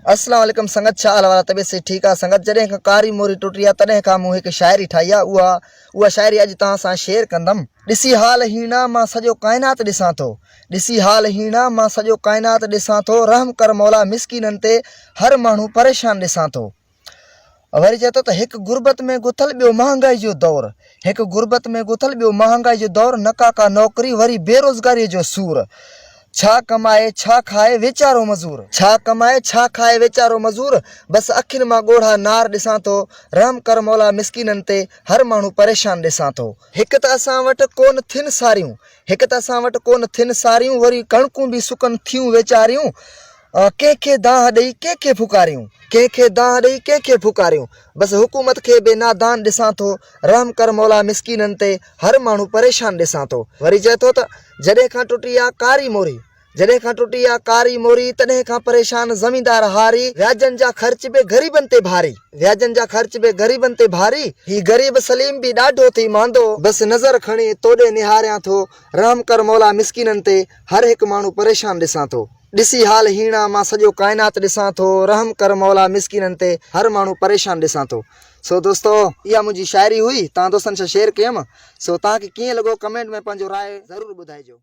अस्सलाम वालेकुम संगत, छा हाल वाला तबियत से ठीक आहे संगत। जॾहिं खां कारी मोरी टुटी आहे तॾहिं खां मूं हिकु शाइरी ठाही आहे। उहा शाइरी अॼु तव्हां सां शेयर कंदुमि। ॾिसी हाल हीणा मां सॼो काइनात ॾिसां थो, ॾिसी हाल हीणा मां सॼो काइनात ॾिसां थो, रहम कर मौला मिसकीननि ते हर माण्हू परेशान ॾिसां थो। वरी चए थो त हिकु गुरबत में गुथल ॿियो महांगाई जो दौरु, हिकु गुरबत में गुथल ॿियो महांगाई जो दौरु, न का नौकिरी वरी बेरोज़गारीअ जो सूर। छा कमाए छा खाए वेचारो मज़ूर, छा कमाए छा खाए वेचारो मज़ूर, बसि अखियुनि मां ॻोढ़ा नार ॾिसां थो, रहम कर मौला मिसकीननि ते हर माण्हू परेशान ॾिसां थो। हिकु त असां वटि कोन थिन सारियूं, हिकु त असां वटि कोन थिन सारियूं, वरी कणकूं बि सुकनि थियूं वेचारियूं, कंहिंखे दाह ॾेई कंहिंखे फुकारियूं, कंहिंखे दाह ॾेई कंहिंखे फुकारियूं, बसि हुकूमत खे बे नादान ॾिसां थो, रहम कर मौला मिसकीननि ते हर माण्हू परेशान ॾिसां थो। वरी चए थो त जॾहिं खां टुटी आहे कारी मोरी, जॾहिं खां टुटी आहे कारी मोरी, तॾहिं खां परेशान ज़मींदार हारी, व्याजनि जा ख़र्च बि ग़रीबनि ते भारी, व्याजनि जा ख़र्च बि ग़रीबनि ते भारी, ही ग़रीब सलीम बि ॾाढो थी मांदो, बसि नज़र खणी तोॾे निहारियां थो, रहम कर मौला मिसकीननि ते हर हिकु माण्हू परेशान ॾिसां थो। ॾिसी हाल हीणा मां सॼो काइनात ॾिसां थो, रहम कर मौला मिसकीननि ते हर माण्हू परेशान ॾिसां थो। सो दोस्तो, इहा मुंहिंजी शाइरी हुई, तव्हां दोस्तनि सां शेयर कयमि। सो तव्हांखे कीअं लॻो कमेंट में पंहिंजो राय ज़रूरु ॿुधाइजो।